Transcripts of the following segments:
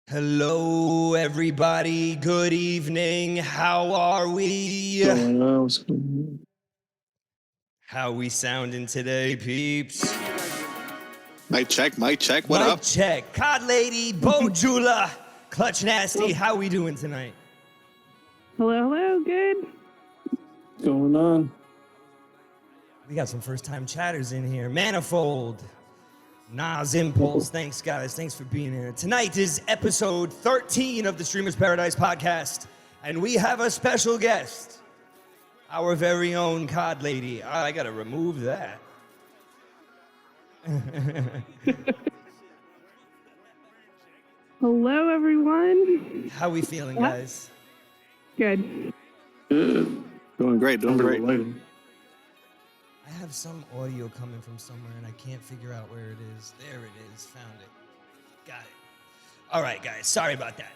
Hello, everybody. Good evening. How are we? How we sounding today, peeps? Mic check. What Mic up? check. Cod Lady, Bo Jula, Clutch Nasty. How we doing tonight? Hello. Good. What's going on? We got some first-time chatters in here. Manifold. Nas Impulse. Thanks, guys. Thanks for being here. Tonight is episode 13 of the Streamer's Paradise podcast, and we have a special guest, our very own Cod Lady. I gotta remove that. Hello, everyone. How we feeling, guys? Good. Good. Doing great. I have some audio coming from somewhere, and I can't figure out where it is. There it is. Found it. Got it. All right, guys. Sorry about that.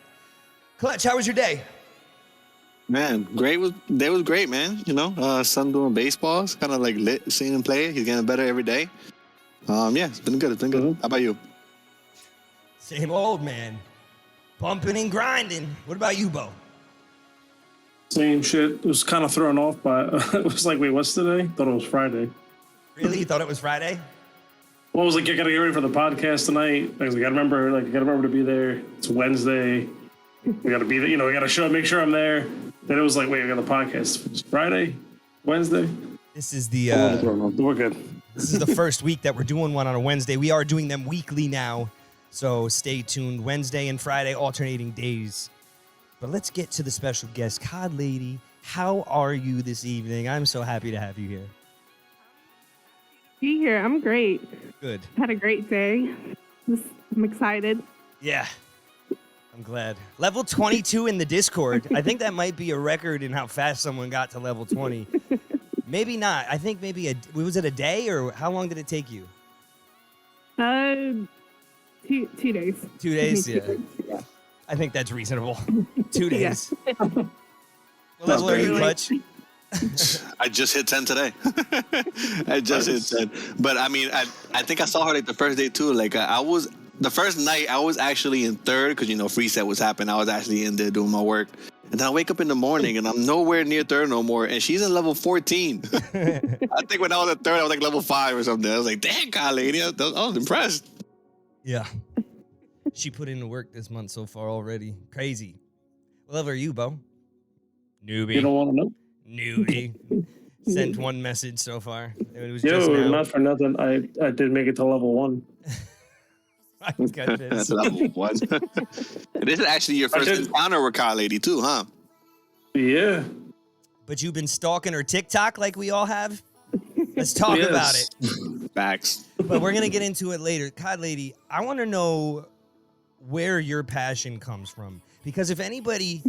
Clutch, how was your day? Man, day was great, man. You know, son doing baseball. It's kind of like lit seeing him play. He's getting better every day. Yeah, it's been good. How about you? Same old, man. Bumping and grinding. What about you, Bo? Same shit. It was kind of thrown off by. It was like, wait, what's today? Thought it was Friday. Really? You thought it was Friday? Well, I was like, I gotta get ready for the podcast tonight. I was like, I gotta remember to be there. It's Wednesday. We gotta be there. You know, we gotta make sure I'm there. Then it was like, wait, we got the podcast. It's Friday, Wednesday. This is the We're good. this is the first week that we're doing one on a Wednesday. We are doing them weekly now, so stay tuned. Wednesday and Friday, alternating days. But let's get to the special guest, Cod Lady. How are you this evening? I'm so happy to have you here. Be here. I'm great. Good. Had a great day. I'm excited. Yeah. I'm glad. Level 22 in the Discord. I think that might be a record in how fast someone got to level 20. Maybe not. I think maybe was it a day, or how long did it take you? 2 days. 2 days? Yeah. Yeah. I think that's reasonable. 2 days. Yeah. What level are you, Clutch? I just hit 10 today. I just hit 10. But I mean, I think I saw her like the first day too. Like the first night I was actually in third because, you know, free set was happening. I was actually in there doing my work. And then I wake up in the morning and I'm nowhere near third no more. And she's in level 14. I think when I was at third, I was like level 5 or something. I was like, dang, God, lady. I was impressed. Yeah. She put in the work this month so far already. Crazy. What level are you, Bo? Newbie. You don't want to know? Newbie. Sent one message so far. It was just now. Not for nothing. I did make it to level 1. My goodness. That's level 1. This is actually your first encounter with Car Lady too, huh? Yeah. But you've been stalking her TikTok like we all have? Let's talk about it. Facts. But we're going to get into it later. Cod Lady, I want to know where your passion comes from. Because if anybody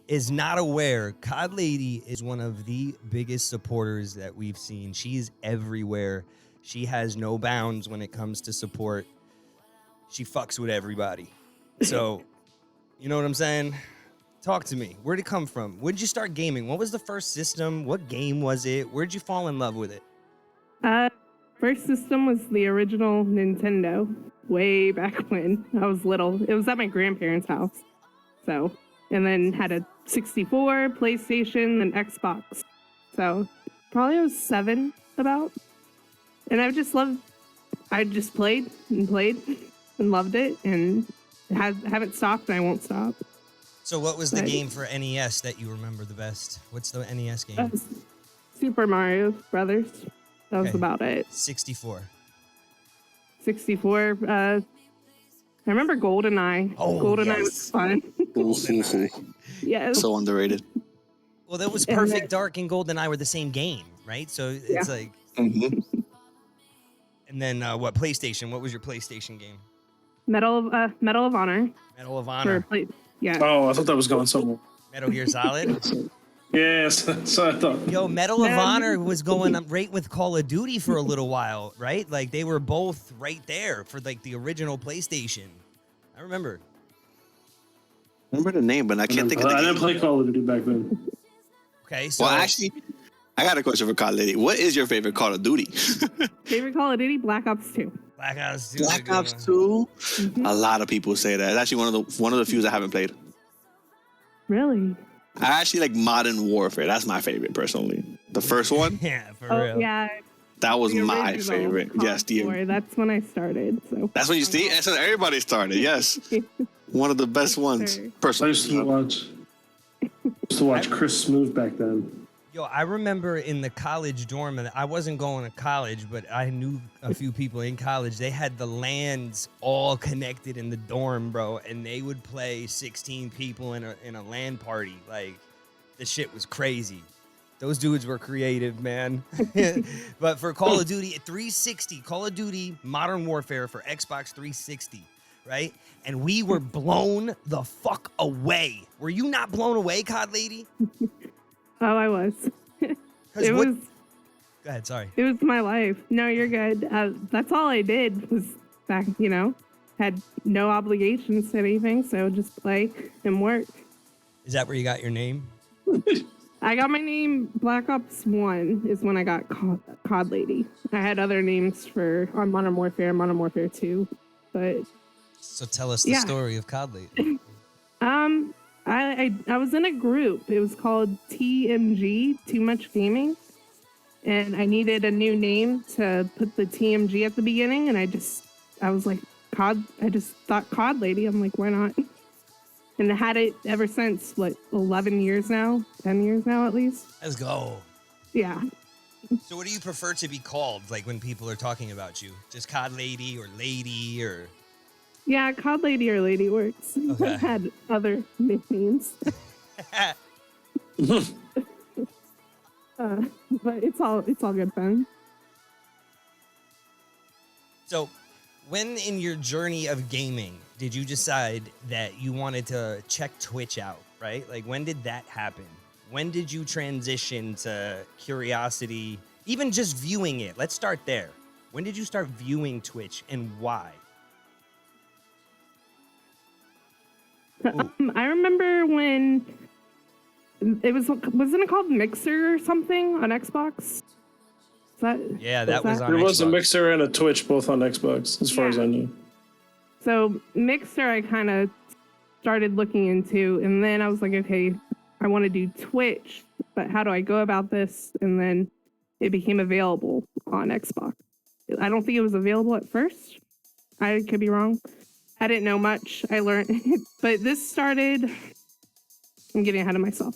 is not aware, Cod Lady is one of the biggest supporters that we've seen. She is everywhere. She has no bounds when it comes to support. She fucks with everybody. So, you know what I'm saying? Talk to me. Where'd it come from? Where'd you start gaming? What was the first system? What game was it? Where'd you fall in love with it? First system was the original Nintendo, way back when I was little. It was at my grandparents' house. So, and then had a 64, PlayStation, and Xbox. So, probably I was 7 about. And I just played and loved it, and haven't stopped, and I won't stop. So what was the game for NES that you remember the best? What's the NES game? Super Mario Brothers. That was about it. 64. 64. I remember GoldenEye. Oh, GoldenEye yes. was fun. GoldenEye. Yes. So underrated. Well, that was Perfect Dark and GoldenEye were the same game, right? So it's like... Mm-hmm. And then what, PlayStation? What was your PlayStation game? Medal of Honor. Medal of Honor. Yeah. Oh, I thought that was going somewhere. Metal Gear Solid? Yes, so I thought. Yo, Medal of Honor was going up right with Call of Duty for a little while, right? Like they were both right there for like the original PlayStation. I remember. I remember the name, but I can't think of the game. I didn't play Call of Duty back then. Okay, so well, actually, I got a question for Call Lady. What is your favorite Call of Duty? Favorite Call of Duty? Black Ops 2. Black Ops 2. Black Ops 2. Mm-hmm. A lot of people say that. It's actually one of the few I haven't played. Really? I actually like Modern Warfare. That's my favorite personally. The first one. Yeah, for Oh, real. yeah. That was The my original favorite. COD Yes, the 4, that's when I started. So That's when you see. That's when everybody started. Yes, one of the best ones. Sure. I Personally, used to watch Chris Smooth back then. Yo, I remember in the college dorm, and I wasn't going to college, but I knew a few people in college. They had the LANs all connected in the dorm, bro, and they would play 16 people in a LAN party. Like, the shit was crazy. Those dudes were creative, man. But for Call of Duty 360, Call of Duty Modern Warfare for Xbox 360, right? And we were blown the fuck away. Were you not blown away, COD Lady? Oh, I was. It What? was. Go ahead, sorry. It was my life. No, you're good. That's all I did was back. Had no obligations to anything, so just play and work. Is that where you got your name? I got my name. Black Ops 1 is when I got COD Lady. I had other names on Modern Warfare, Modern Warfare 2, but So tell us the story of COD Lady. I was in a group. It was called TMG, Too Much Gaming, and I needed a new name to put the TMG at the beginning, and I was like, COD. I just thought COD Lady. I'm like, why not? And I had it ever since, 11 years now, 10 years now at least. Let's go. Yeah. So what do you prefer to be called, like when people are talking about you? Just COD Lady or Lady or... Yeah, COD Lady or Lady works. Okay. I've had other nicknames. But it's all good fun. So when in your journey of gaming did you decide that you wanted to check Twitch out, right? Like when did that happen? When did you transition to curiosity, even just viewing it? Let's start there. When did you start viewing Twitch and why? I remember when wasn't it called Mixer or something on Xbox? Is That was on There was a Xbox. Mixer and a Twitch both on Xbox, as far as I knew. So Mixer I kind of started looking into, and then I was like, okay, I want to do Twitch, but how do I go about this? And then it became available on Xbox. I don't think it was available at first. I could be wrong. I didn't know much. I learned, but this started. I'm getting ahead of myself.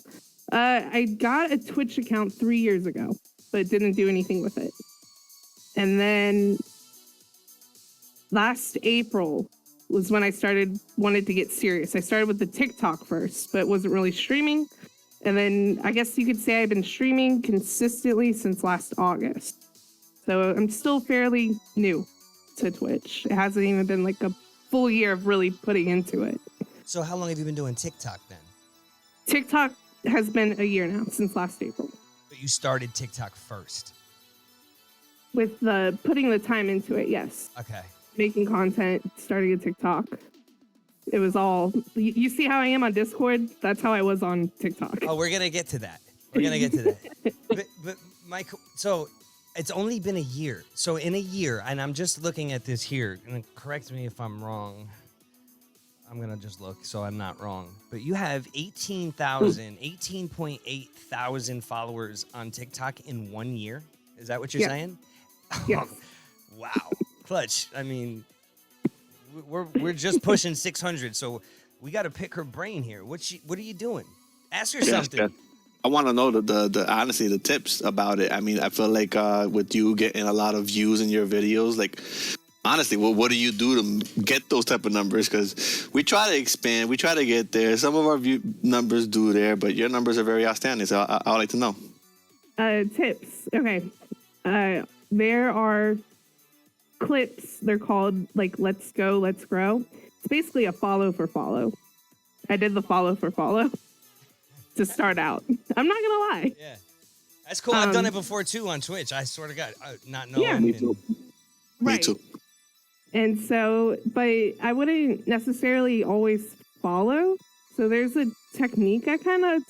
I got a Twitch account 3 years ago, but didn't do anything with it. And then last April was when I wanted to get serious. I started with the TikTok first, but wasn't really streaming. And then I guess you could say I've been streaming consistently since last August. So I'm still fairly new to Twitch. It hasn't even been like a full year of really putting into it. So how long have you been doing TikTok then? TikTok has been a year now, since last April. But you started TikTok first. With putting the time into it, yes. Okay. Making content, starting a TikTok. It was all, you see how I am on Discord? That's how I was on TikTok. Oh, we're going to get to that. We're going to get to that. But Mike, so it's only been a year. So in a year, and I'm just looking at this here, and correct me if I'm wrong. I'm going to just look so I'm not wrong. But you have 18.8 thousand followers on TikTok in 1 year. Is that what you're saying? Yes. Wow. Clutch. I mean, we're just pushing 600, so we got to pick her brain here. What are you doing? Ask her something. Yeah. I want to know the honestly the tips about it. I mean, I feel like with you getting a lot of views in your videos, like honestly, what do you do to get those type of numbers? Because we try to expand, we try to get there. Some of our view numbers do there, but your numbers are very outstanding. So I would like to know. Tips. Okay. There are clips. They're called like Let's Go, Let's Grow. It's basically a follow for follow. I did the follow for follow to start out. I'm not gonna lie. Yeah, that's cool. I've done it before too on Twitch. I swear to God, not knowing. Yeah, Me too. Right. Me too. And so, but I wouldn't necessarily always follow. So there's a technique I kind of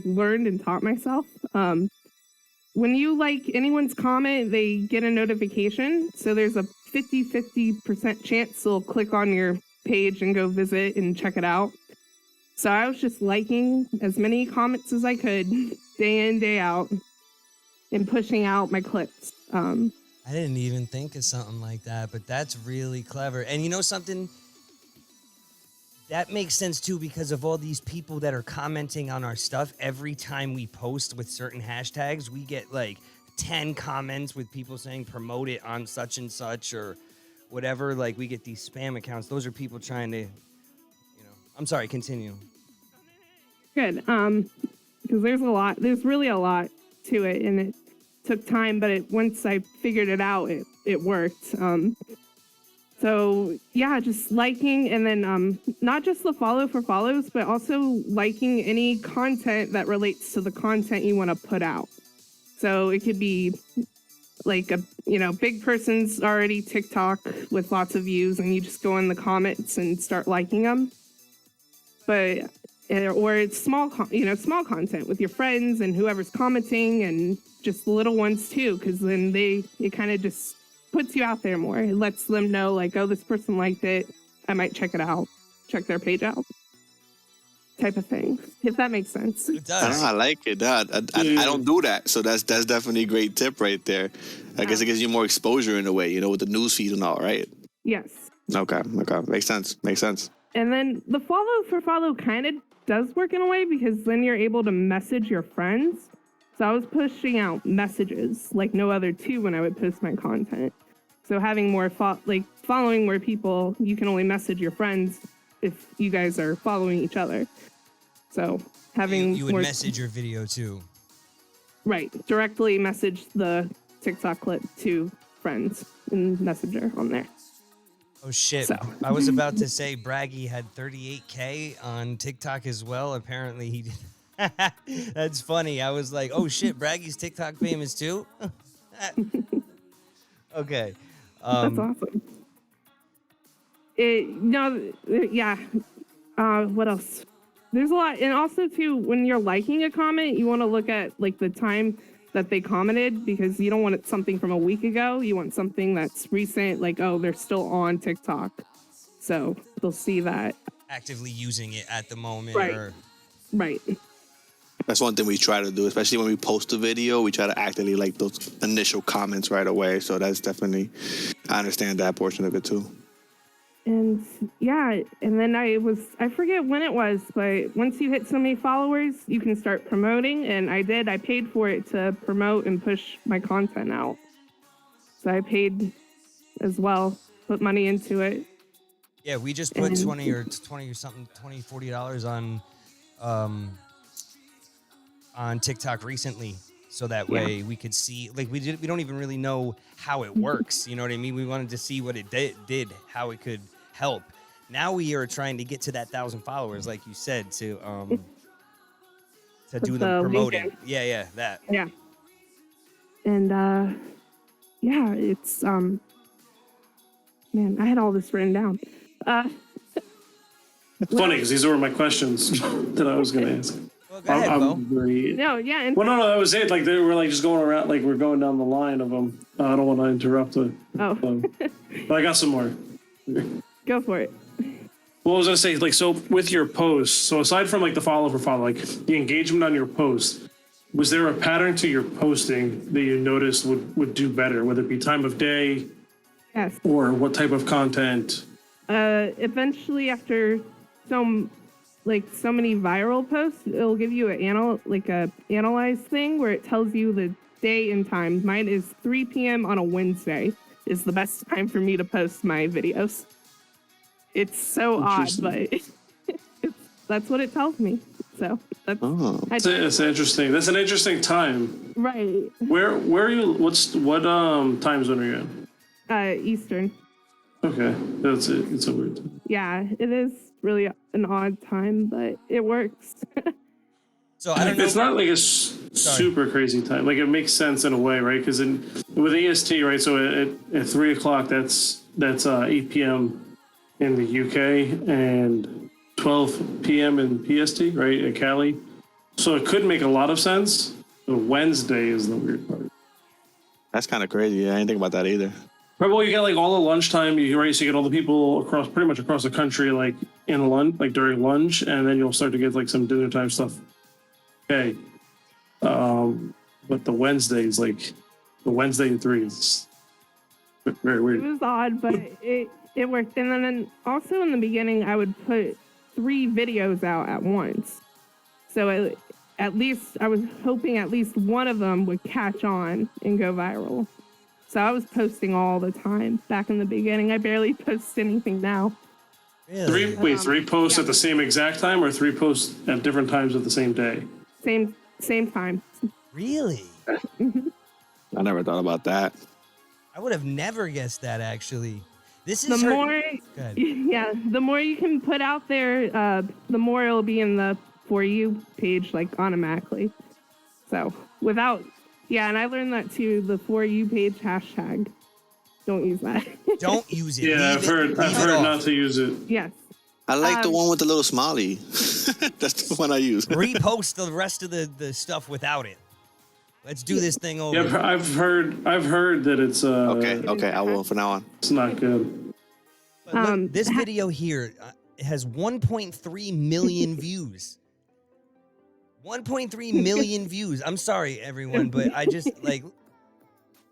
learned and taught myself. when you like anyone's comment, they get a notification. So there's a 50% chance they'll click on your page and go visit and check it out. So I was just liking as many comments as I could, day in, day out, and pushing out my clips. I didn't even think of something like that, but that's really clever. And you know something? That makes sense too, because of all these people that are commenting on our stuff. Every time we post with certain hashtags, we get like 10 comments with people saying promote it on such and such or whatever. Like we get these spam accounts. Those are people trying to, I'm sorry, continue. Good. Because there's really a lot to it, and it took time, but once I figured it out, it worked. So yeah, just liking, and then not just the follow for follows, but also liking any content that relates to the content you want to put out. So it could be like a big person's already TikTok with lots of views, and you just go in the comments and start liking them. But or it's small content with your friends and whoever's commenting, and just the little ones too, because then it kind of just puts you out there more. It lets them know, like, oh, this person liked it. I might check it out, check their page out, type of thing. If that makes sense. It does. I don't know, I like it. I don't do that, so that's definitely a great tip right there. I guess it gives you more exposure in a way, with the news feed and all, right? Yes. Okay, makes sense. And then the follow kind of does work in a way, because then you're able to message your friends. So I was pushing out messages like no other too when I would post my content. So having more following more people, you can only message your friends if you guys are following each other. So having you would message your video too. Right, directly message the TikTok clip to friends in Messenger on there. Oh shit! So. I was about to say Braggy had 38K on TikTok as well. Apparently he did. That's funny. I was like, oh shit, Braggy's TikTok famous too? Okay. That's awesome. What else? There's a lot. And also too, when you're liking a comment, you want to look at like the time that they commented, because you don't want something from a week ago. You want something that's recent, like, oh, they're still on TikTok. So they'll see that. Actively using it at the moment. Right. Right. That's one thing we try to do, especially when we post a video. We try to actively like those initial comments right away. So that's definitely, I understand that portion of it too. And yeah, and then I forget when it was, but once you hit so many followers, you can start promoting. And I paid for it to promote and push my content out. So I paid as well, put money into it. Yeah, we just put $40 on TikTok recently, so that way we could see, like, we don't even really know how it works. You know what I mean? We wanted to see what it did, how it could help. Now we are trying to get to that 1,000 followers, like you said, to do the promoting. LinkedIn. Yeah, that. Yeah. And it's man, I had all this written down. It's funny because these were my questions that I was going to ask. Well, go ahead, Bo. No, yeah. And no, that was it. Like, they were like just going around, like we're going down the line of them. I don't want to interrupt it. Oh. But I got some more. Go for it. Well, I was going to say, like, so with your posts, so aside from like the follow for follow, like the engagement on your post, was there a pattern to your posting that you noticed would do better, whether it be time of day? Yes. Or what type of content? Eventually, after so many viral posts, it'll give you a analyze thing where it tells you the day and time. Mine is 3 p.m. on a Wednesday is the best time for me to post my videos. It's so odd, but that's what it tells me. So that's it's interesting. That's an interesting time. Right. Where are you? What time zone are you in? Eastern. Okay, that's it. It's a weird time. Yeah, it is really an odd time, but it works. So I don't know. It's not like a super crazy time. Like, it makes sense in a way, right? Because with EST, right? So at 3 o'clock, that's 8 p.m. in the UK and 12 p.m. in PST, right? At Cali. So it could make a lot of sense. The Wednesday is the weird part. That's kind of crazy. Yeah, I didn't think about that either. Right, well, you get like all the lunchtime. So you get all the people pretty much across the country, like in lunch, like during lunch, and then you'll start to get like some dinner time stuff. Okay, but the Wednesday is like the Wednesday at 3 is very weird. It was odd, but it worked. And then also in the beginning, I would put 3 videos out at once. So at least I was hoping at least one of them would catch on and go viral. So I was posting all the time back in the beginning. I barely post anything now. Really? 3 posts at the same exact time, or 3 posts at different times of the same day? Same time. Really? I never thought about that. I would have never guessed that, actually. This The is more, Go ahead. yeah, the more you can put out there, the more it'll be in the For You page, like automatically. So without, yeah, and I learned that too. The For You page hashtag. Don't use that. Don't use it. Yeah, Leave I've it heard off. not to use it. Yes. I like the one with the little smiley. That's the one I use. Repost the rest of the stuff without it. Let's do this thing over. Yeah, I've heard that it's Okay, I will from now on. it's not good. But look, this video here has 1.3 million views. 1.3 million views. I'm sorry, everyone, but I just like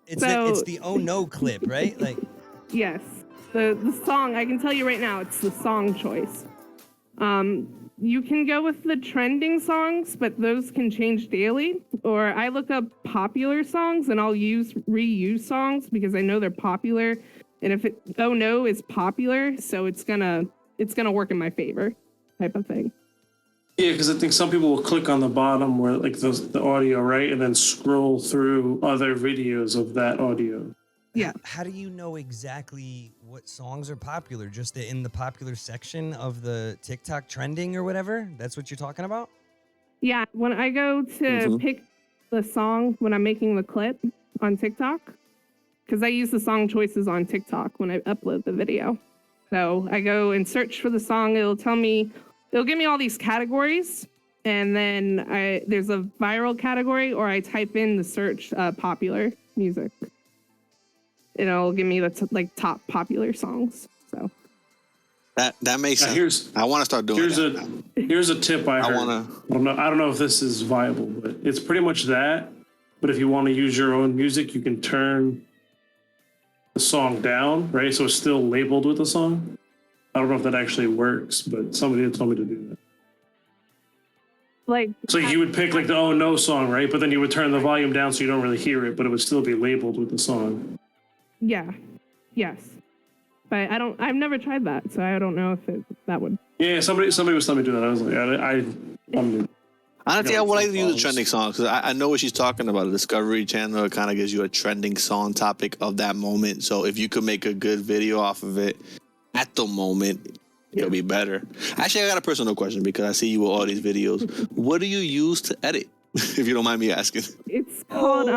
it's the oh no clip, right? Like, Yes. The song, I can tell you right now, it's the song choice. You can go with the trending songs, but those can change daily. Or I look up popular songs and I'll reuse songs because I know they're popular. And if oh no is popular, so it's gonna work in my favor, type of thing. Yeah, because I think some people will click on the bottom where like the audio, right, and then scroll through other videos of that audio. Yeah. how do you know exactly what songs are popular? Just in the popular section of the TikTok trending or whatever? That's what you're talking about? Yeah, when I go to pick the song when I'm making the clip on TikTok, because I use the song choices on TikTok when I upload the video. So I go and search for the song. It'll give me all these categories, and then there's a viral category, or I type in the search popular music. It'll give me the top popular songs. So That makes sense. I want to start doing that. Here's a tip I heard. I don't know if this is viable, but it's pretty much that. But if you want to use your own music, you can turn the song down, right? So it's still labeled with the song. I don't know if that actually works, but somebody had told me to do that. So you would pick the oh no song, right? But then you would turn the volume down so you don't really hear it, but it would still be labeled with the song. yeah, yes, but I've never tried that, so I don't know if that would. Yeah, somebody was telling me to do that. I was like, I'm Honestly, I would like to use a trending song because I know what she's talking about. The Discovery Channel, it kind of gives you a trending song topic of that moment. So if you could make a good video off of it at the moment, it'll be better. Actually, I got a personal question because I see you with all these videos. What do you use to edit, if you don't mind me asking? It's called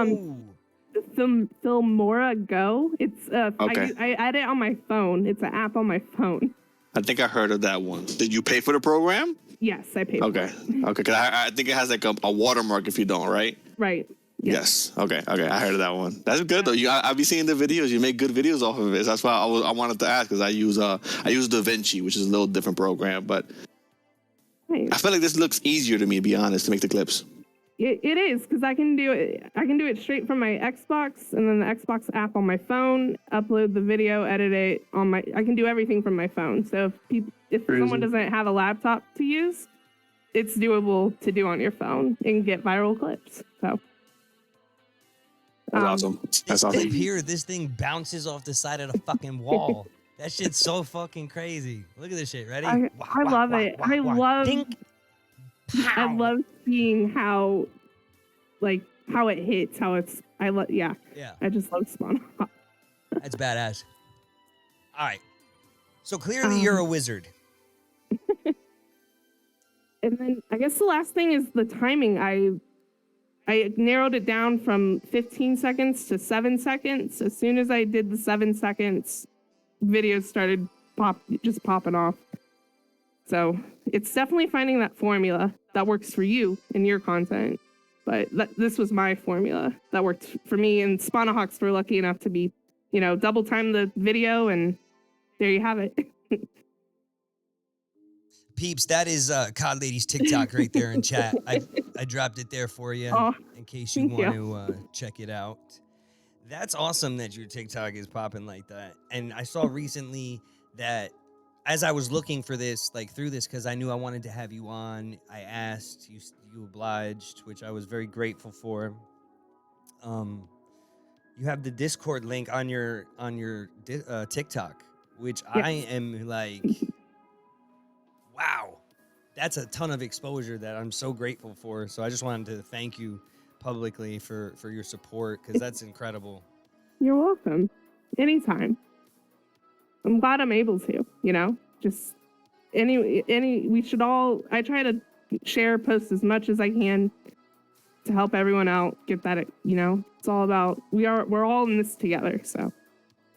Filmora Go. It's Okay. I edit on my phone. It's an app on my phone. I think I heard of that one. Did you pay for the program? Yes, I paid. Okay. Because I think it has like a watermark if you don't, right? Right. Yes. Okay. I heard of that one. That's good though. I be seeing the videos. You make good videos off of it. That's why I wanted to ask because I use DaVinci, which is a little different program, but Nice. I feel like this looks easier to me, to be honest, to make the clips. It is because I can do it straight from my Xbox and then the Xbox app on my phone. Upload the video, edit it on my. I can do everything from my phone. So if someone doesn't have a laptop to use, it's doable to do on your phone and get viral clips. So. That's awesome. That's awesome. Here, this thing bounces off the side of the fucking wall. That shit's so fucking crazy. Look at this shit. Ready? I love it. I love seeing how it hits. Yeah. I just love Spawn. That's badass. All right. So clearly you're a wizard. And then I guess the last thing is the timing. I narrowed it down from 15 seconds to 7 seconds. As soon as I did the 7 seconds, videos started popping off. So it's definitely finding that formula that works for you and your content. But this was my formula that worked for me. And Tomahawks were lucky enough to be, double time the video, and there you have it. Peeps, that is COD Lady's TikTok right there in chat. I dropped it there for you in case you want to check it out. That's awesome that your TikTok is popping like that. And I saw recently that as I was looking for this, like through this, because I knew I wanted to have you on, I asked, you obliged, which I was very grateful for. You have the Discord link on your TikTok, which I am like, wow, that's a ton of exposure that I'm so grateful for. So I just wanted to thank you publicly for your support, because that's incredible. You're welcome. Anytime. I'm glad I'm able to, just we should all, I try to share, post as much as I can to help everyone out, get that, it's all about, we're all in this together. So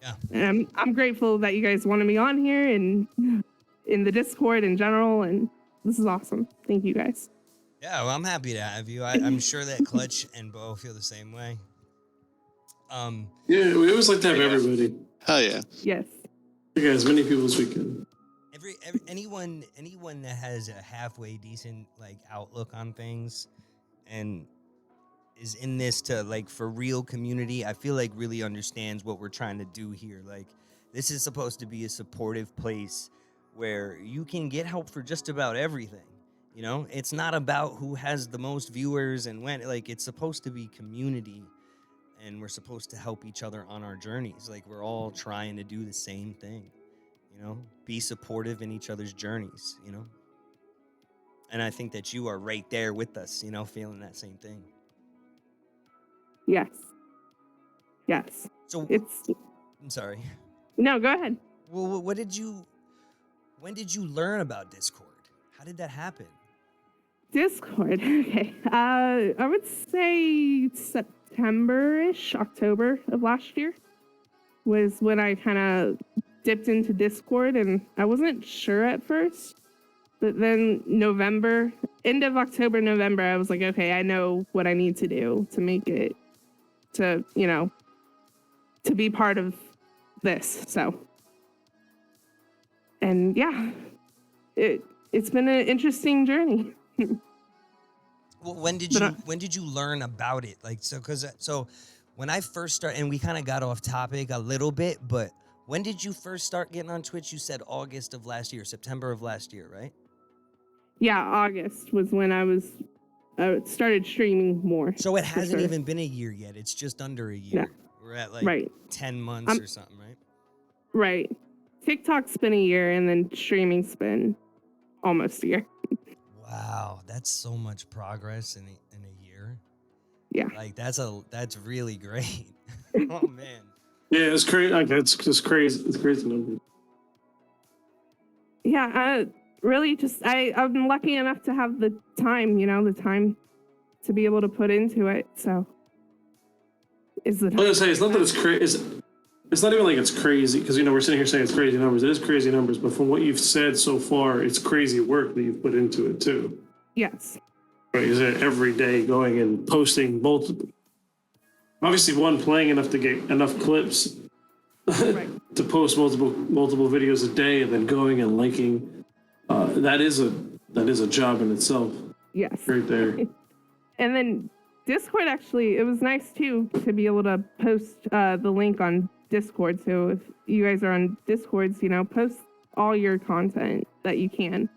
yeah, and I'm grateful that you guys wanted me on here and in the Discord in general. And this is awesome. Thank you guys. Yeah, well, I'm happy to have you. I'm sure that Clutch and Bo feel the same way. Yeah, we always like to have everybody. Hell yeah. Yes. You guys, as many people as we can. Anyone that has a halfway decent like outlook on things and is in this to like for real community, I feel like really understands what we're trying to do here. Like, this is supposed to be a supportive place where you can get help for just about everything. It's not about who has the most viewers and when. Like, it's supposed to be community, and we're supposed to help each other on our journeys. Like, we're all trying to do the same thing, be supportive in each other's journeys, And I think that you are right there with us, feeling that same thing. Yes. Yes. So I'm sorry. No, go ahead. Well, when did you learn about Discord? How did that happen? Discord. Okay. I would say September-ish, October of last year was when I kind of dipped into Discord, and I wasn't sure at first, but then end of October, November, I was like, okay, I know what I need to do to make it to be part of this. So, and yeah, it's been an interesting journey. Well, when did you learn about it? Like, so when I first started, and we kind of got off topic a little bit, but when did you first start getting on Twitch? You said August of last year, September of last year, right? Yeah, August was when I started streaming more. So it hasn't even been a year yet. It's just under a year. Yeah. We're at like 10 months or something, right? Right. TikTok's been a year, and then streaming's been almost a year. Wow, that's so much progress in a year. Yeah. Like, that's really great. Oh man. Yeah, it's crazy. Like, it's just crazy. It's crazy numbers. Yeah, really just I'm lucky enough to have the time, the time to be able to put into it. So is the I was gonna say, it's not that it's crazy. It's not even like it's crazy, because we're sitting here saying it's crazy numbers. It is crazy numbers, but from what you've said so far, it's crazy work that you've put into it too. Yes. Right, is it every day going and posting multiple? Obviously, one, playing enough to get enough clips Right. to post multiple videos a day, and then going and liking. That is a job in itself. Yes. Right there. And then Discord, actually, it was nice too to be able to post the link on Discord. So if you guys are on Discords, post all your content that you can.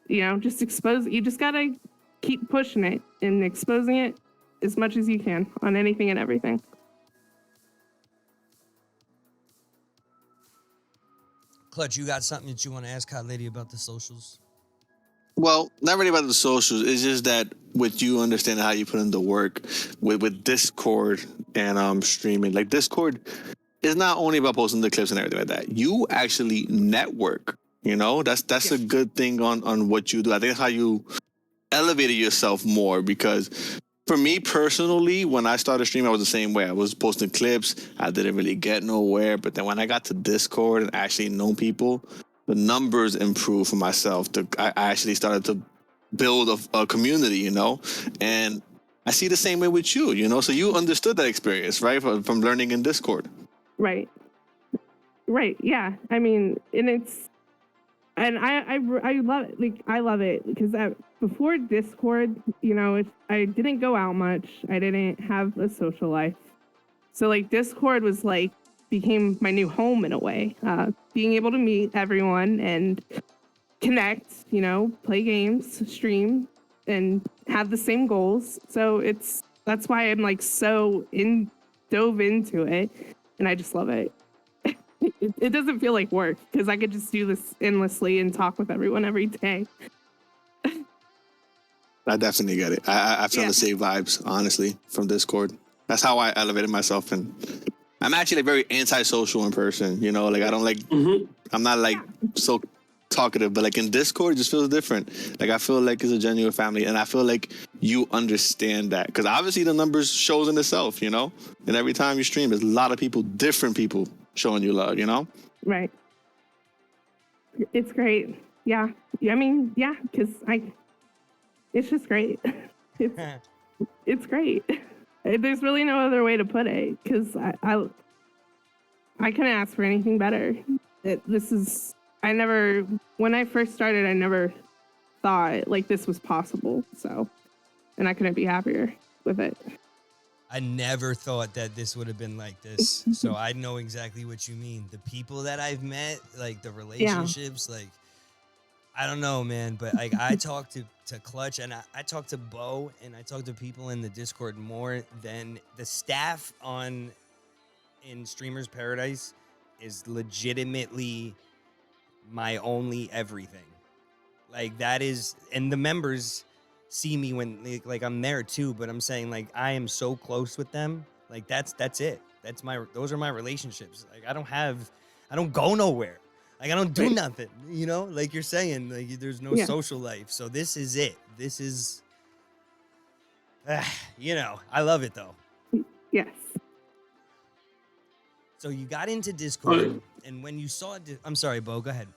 Just expose it. You just gotta keep pushing it and exposing it as much as you can on anything and everything. Clutch, you got something that you want to ask Hot Lady about the socials? Well, not really about the socials. It's just that with you understanding how you put in the work with Discord and streaming, like Discord is not only about posting the clips and everything like that. You actually network. That's a good thing on what you do. I think that's how you elevated yourself more, because for me personally, when I started streaming, I was the same way. I was posting clips. I didn't really get nowhere. But then when I got to Discord and actually know people, the numbers improved for myself. I actually started to build a community, and I see the same way with you, you know. So you understood that experience, right, from learning in Discord. Right. Right. Yeah. I mean, and I love it. Like, I love it because before Discord, you know, I didn't go out much. I didn't have a social life. So like Discord was like became my new home in a way. Being able to meet everyone and connect, you know, play games, stream, and have the same goals. So that's why I'm like so dove into it, and I just love it. It doesn't feel like work because I could just do this endlessly and talk with everyone every day. I definitely get it. I feel the same vibes, honestly, from Discord. That's how I elevated myself, and I'm actually a very antisocial in person. You know, like I don't like. I'm not like so talkative, but like in Discord, it just feels different. Like I feel like it's a genuine family, and I feel like you understand that because obviously the numbers shows in itself. You know, and every time you stream, there's a lot of people, different people showing you love. You know, Right. It's great. Yeah. I mean, yeah, because it's just great. It's great. There's really no other way to put it because I couldn't ask for anything better. When I first started, I never thought like this was possible. So, and I couldn't be happier with it. I never thought that this would have been like this. So I know exactly what you mean. The people that I've met, like the relationships, like, I don't know, man. But like I talk to Clutch and I talk to Bo and I talk to people in the Discord more than the staff in Streamers Paradise is legitimately my only everything. Like that is, and the members see me when like I'm there too, but I'm saying like I am so close with them. Like that's it. Those are my relationships. Like I don't go nowhere. Like I don't do nothing, you know, like you're saying, like there's no social life. So this is it. This is, you know, I love it though. Yes. So you got into Discord and when you saw it, I'm sorry, Bo, go ahead.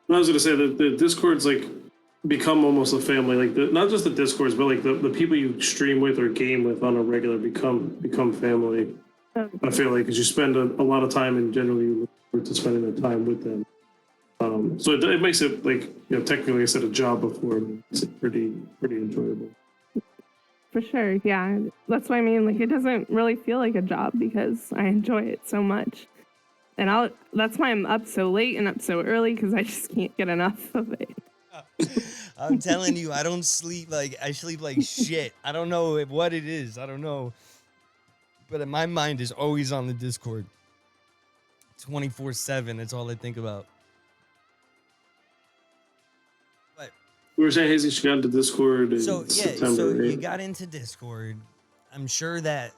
I was going to say that the Discord's like become almost a family. Like not just the Discords, but like the people you stream with or game with on a regular become family. I feel like because you spend a lot of time and generally you look forward to spending the time with them. So it makes it like, you know, technically I said a job before. It's pretty enjoyable. For sure. Yeah. That's what I mean. Like it doesn't really feel like a job because I enjoy it so much. And that's why I'm up so late and up so early because I just can't get enough of it. I'm telling you, I don't sleep I sleep like shit. I don't know what it is. I don't know. But my mind is always on the Discord. 24/7. That's all I think about. But We were saying Hazy got into Discord in September. So right? you got into Discord. I'm sure that.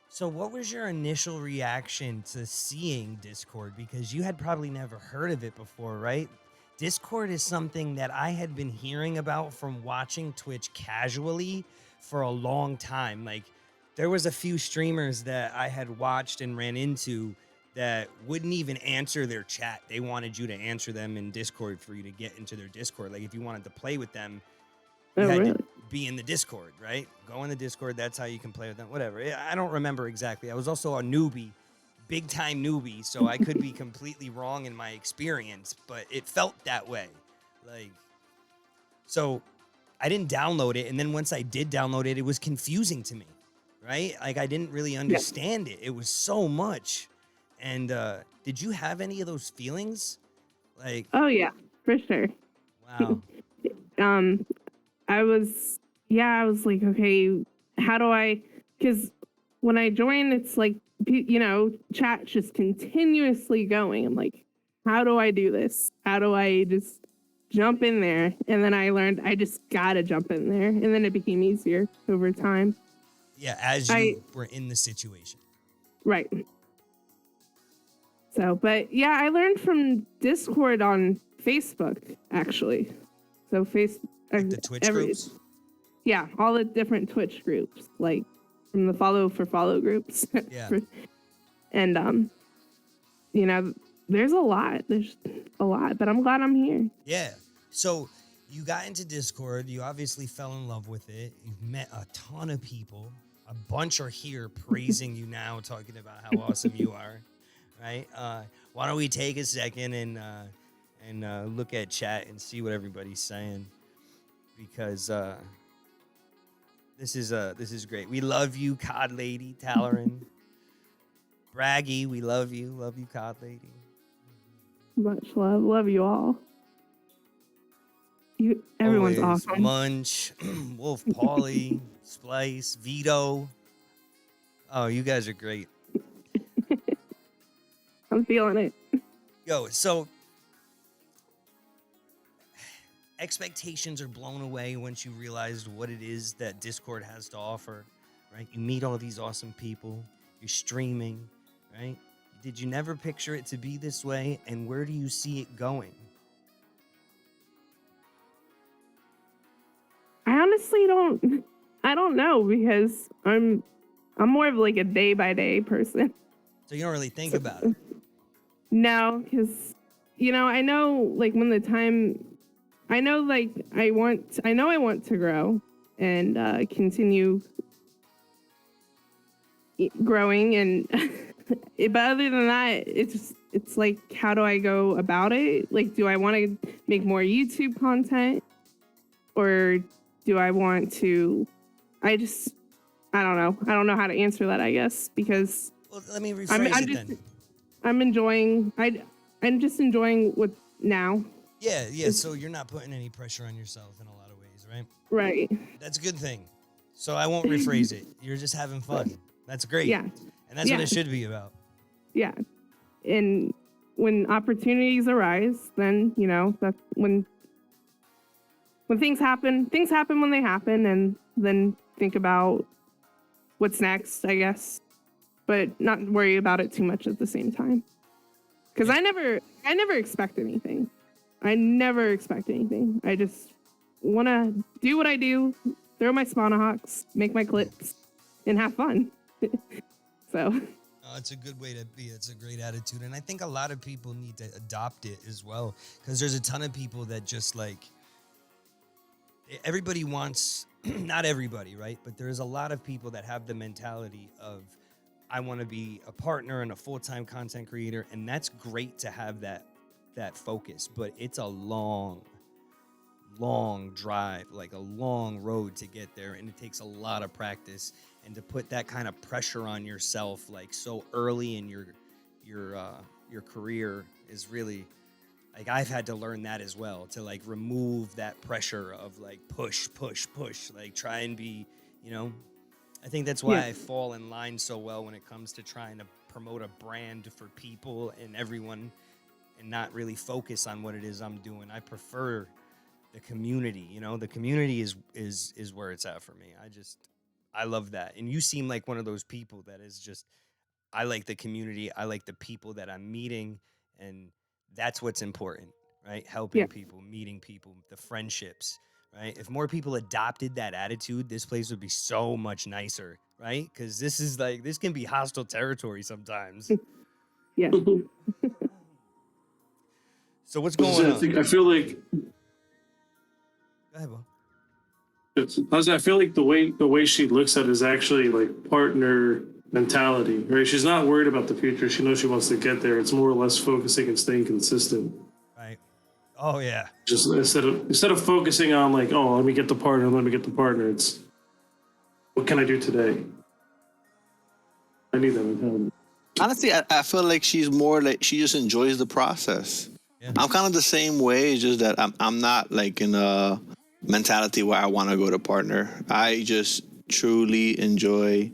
So what was your initial reaction to seeing Discord? Because you had probably never heard of it before, right? Discord is something that I had been hearing about from watching Twitch casually for a long time. Like there was a few streamers that I had watched and ran into that wouldn't even answer their chat. They wanted you to answer them in Discord for you to get into their Discord. Like if you wanted to play with them, you had to be in the Discord, right? Go in the Discord. That's how you can play with them. Whatever. I don't remember exactly. I was also a newbie, big time newbie. So I could be completely wrong in my experience, but it felt that way. Like, so I didn't download it. And then once I did download it, it was confusing to me, right? Like I didn't really understand it. It was so much. And did you have any of those feelings? Like, oh yeah, for sure. Wow. I was like, okay, how do I, because when I join, it's like, you know, chat just continuously going. I'm like, how do I do this? How do I just jump in there? And then I learned I just gotta jump in there. And then it became easier over time. Yeah, as you were in the situation. Right. So, but yeah, I learned from Discord on Facebook, actually. So Like the Twitch groups? Yeah, all the different Twitch groups, like from the follow groups. Yeah. And, you know, there's a lot, but I'm glad I'm here. Yeah. So you got into Discord. You obviously fell in love with it. You've met a ton of people. A bunch are here praising you now, talking about how awesome you are. Right? Why don't we take a second and look at chat and see what everybody's saying? Because this is great. We love you, Cod Lady, Talarin. Braggy, we love you. Love you, Cod Lady. Much love. Love you all. Everyone's Always. awesome. Munch, Wolf Pauly, Splice, Vito. Oh, you guys are great. I'm feeling it. Yo, so expectations are blown away once you realize what it is that Discord has to offer, right? You meet all these awesome people. You're streaming, right? Did you never picture it to be this way? And where do you see it going? I honestly don't know, because I'm more of like a day by day person. So you don't really think about it. No, because I know like when the time, I know like I want to grow and continue growing, and but other than that, it's like, how do I go about it? Like, do I want to make more YouTube content, or do I want to? I don't know. I don't know how to answer that, I guess, because Well, let me rephrase it then. I'm just enjoying what now. Yeah. So you're not putting any pressure on yourself in a lot of ways, right? Right. That's a good thing. So I won't rephrase it. You're just having fun. That's great. Yeah. And that's what it should be about. Yeah. And when opportunities arise, then, that's when things happen when they happen, and then think about what's next, I guess. But not worry about it too much at the same time. Because I never expect anything. I never expect anything. I just want to do what I do, throw my Tomahawks, make my clips, and have fun. So. Oh, it's a good way to be. It's a great attitude. And I think a lot of people need to adopt it as well. Because there's a ton of people that just like, everybody wants, not everybody, right? But there's a lot of people that have the mentality of, I want to be a partner and a full-time content creator. And that's great to have that focus. But it's a long drive, like a long road to get there. And it takes a lot of practice. And to put that kind of pressure on yourself, like so early in your career, is really, like, I've had to learn that as well, to like remove that pressure of like push, like try and be, I think that's why I fall in line so well when it comes to trying to promote a brand for people and everyone, and not really focus on what it is I'm doing. I prefer the community, the community is where it's at for me. I love that. And you seem like one of those people that is just, I like the community. I like the people that I'm meeting. And that's what's important, right? Helping people, meeting people, the friendships, right? If more people adopted that attitude, this place would be so much nicer, right? Because this can be hostile territory sometimes. Yeah. So what's going on? I feel like. Go ahead, Bo. I feel like the way she looks at it is actually like partner mentality, right? She's not worried about the future. She knows she wants to get there. It's more or less focusing and staying consistent. Right. Oh yeah. Just instead of focusing on like, oh, let me get the partner. It's, what can I do today? I need that mentality. Honestly, I feel like she's more like, she just enjoys the process. Yeah. I'm kind of the same way. It's just that I'm not like in a mentality where I want to go to partner. I just truly enjoy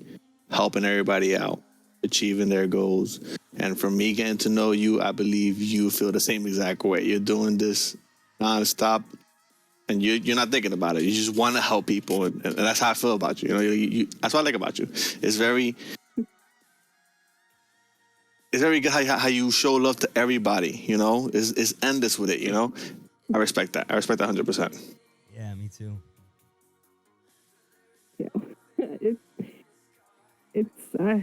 helping everybody out, achieving their goals. And for me getting to know you, I believe you feel the same exact way. You're doing this nonstop, and you're not thinking about it. You just want to help people, and that's how I feel about you. You that's what I like about you. It's very good how you show love to everybody. It's endless with it. I respect that. I respect that 100%. Yeah, me too. Yeah, it's not,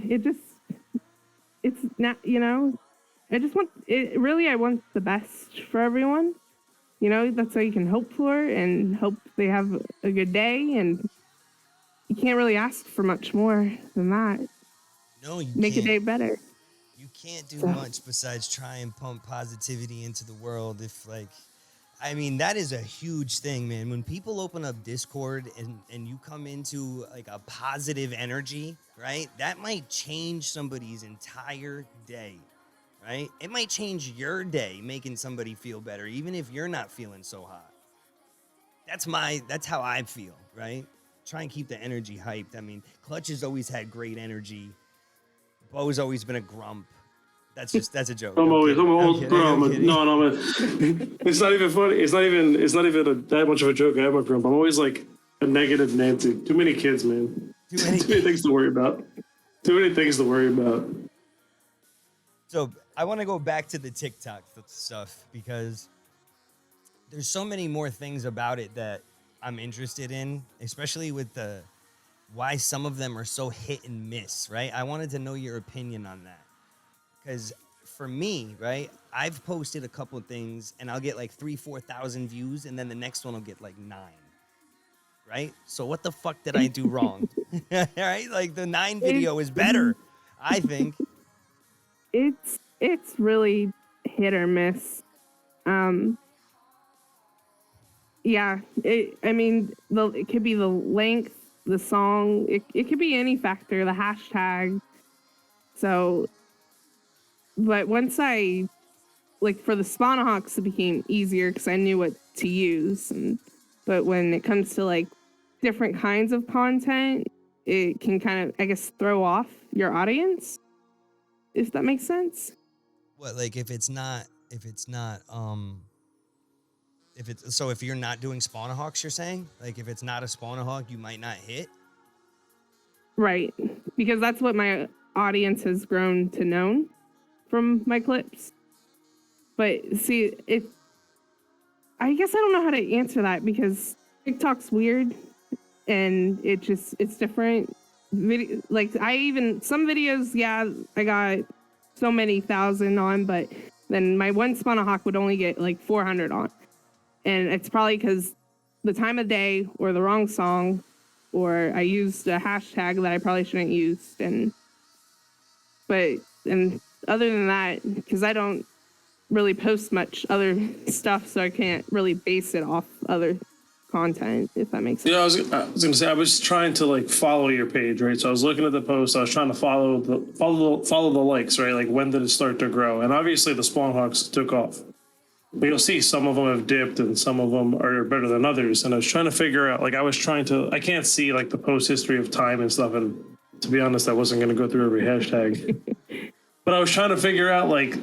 I just want it. Really, I want the best for everyone, that's all you can hope for, and hope they have a good day. And you can't really ask for much more than that. No, you Make can't. a day better. You can't do So- much besides try and pump positivity into the world. That is a huge thing, man. When people open up Discord and you come into like a positive energy, right? That might change somebody's entire day, right? It might change your day, making somebody feel better, even if you're not feeling so hot. That's how I feel, right? Try and keep the energy hyped. I mean, Clutch has always had great energy. Bo's always been a grump. That's a joke. I'm always, I'm kidding. old, bro. kidding. No, man. It's not even funny. It's not even that much of a joke. I am a grump. I'm always like a negative Nancy. Too many kids, man. Too many things to worry about. So I want to go back to the TikTok stuff because there's so many more things about it that I'm interested in, especially with why some of them are so hit and miss, right? I wanted to know your opinion on that. Because for me, right, I've posted a couple of things and I'll get like 3,000-4,000 views, and then the next one will get like 9. Right? So what the fuck did I do wrong? Right? Like the 9 video is better, I think. It's really hit or miss. Yeah, it could be the length, the song, it could be any factor, the hashtag. So, but once for the Tomahawks, it became easier because I knew what to use. But when it comes to like different kinds of content, it can kind of, I guess, throw off your audience, if that makes sense. What, like if you're not doing Tomahawks, you're saying? Like if it's not a Tomahawk, you might not hit? Right. Because that's what my audience has grown to know from my clips. But see, I guess I don't know how to answer that because TikTok's weird and it's different. Like some videos, yeah, I got so many thousand on, but then my one Tomahawk would only get like 400 on. And it's probably because the time of day or the wrong song, or I used a hashtag that I probably shouldn't use. And other than that, because I don't really post much other stuff, so I can't really base it off other content, if that makes sense. Yeah, I was gonna say I was trying to like follow your page, right? So I was looking at the post. I was trying to follow the likes, right? Like when did it start to grow? And obviously the Spawnhawks took off. But you'll see some of them have dipped and some of them are better than others. And I was trying to figure out, like I can't see like the post history of time and stuff. And to be honest, I wasn't going to go through every hashtag. But I was trying to figure out like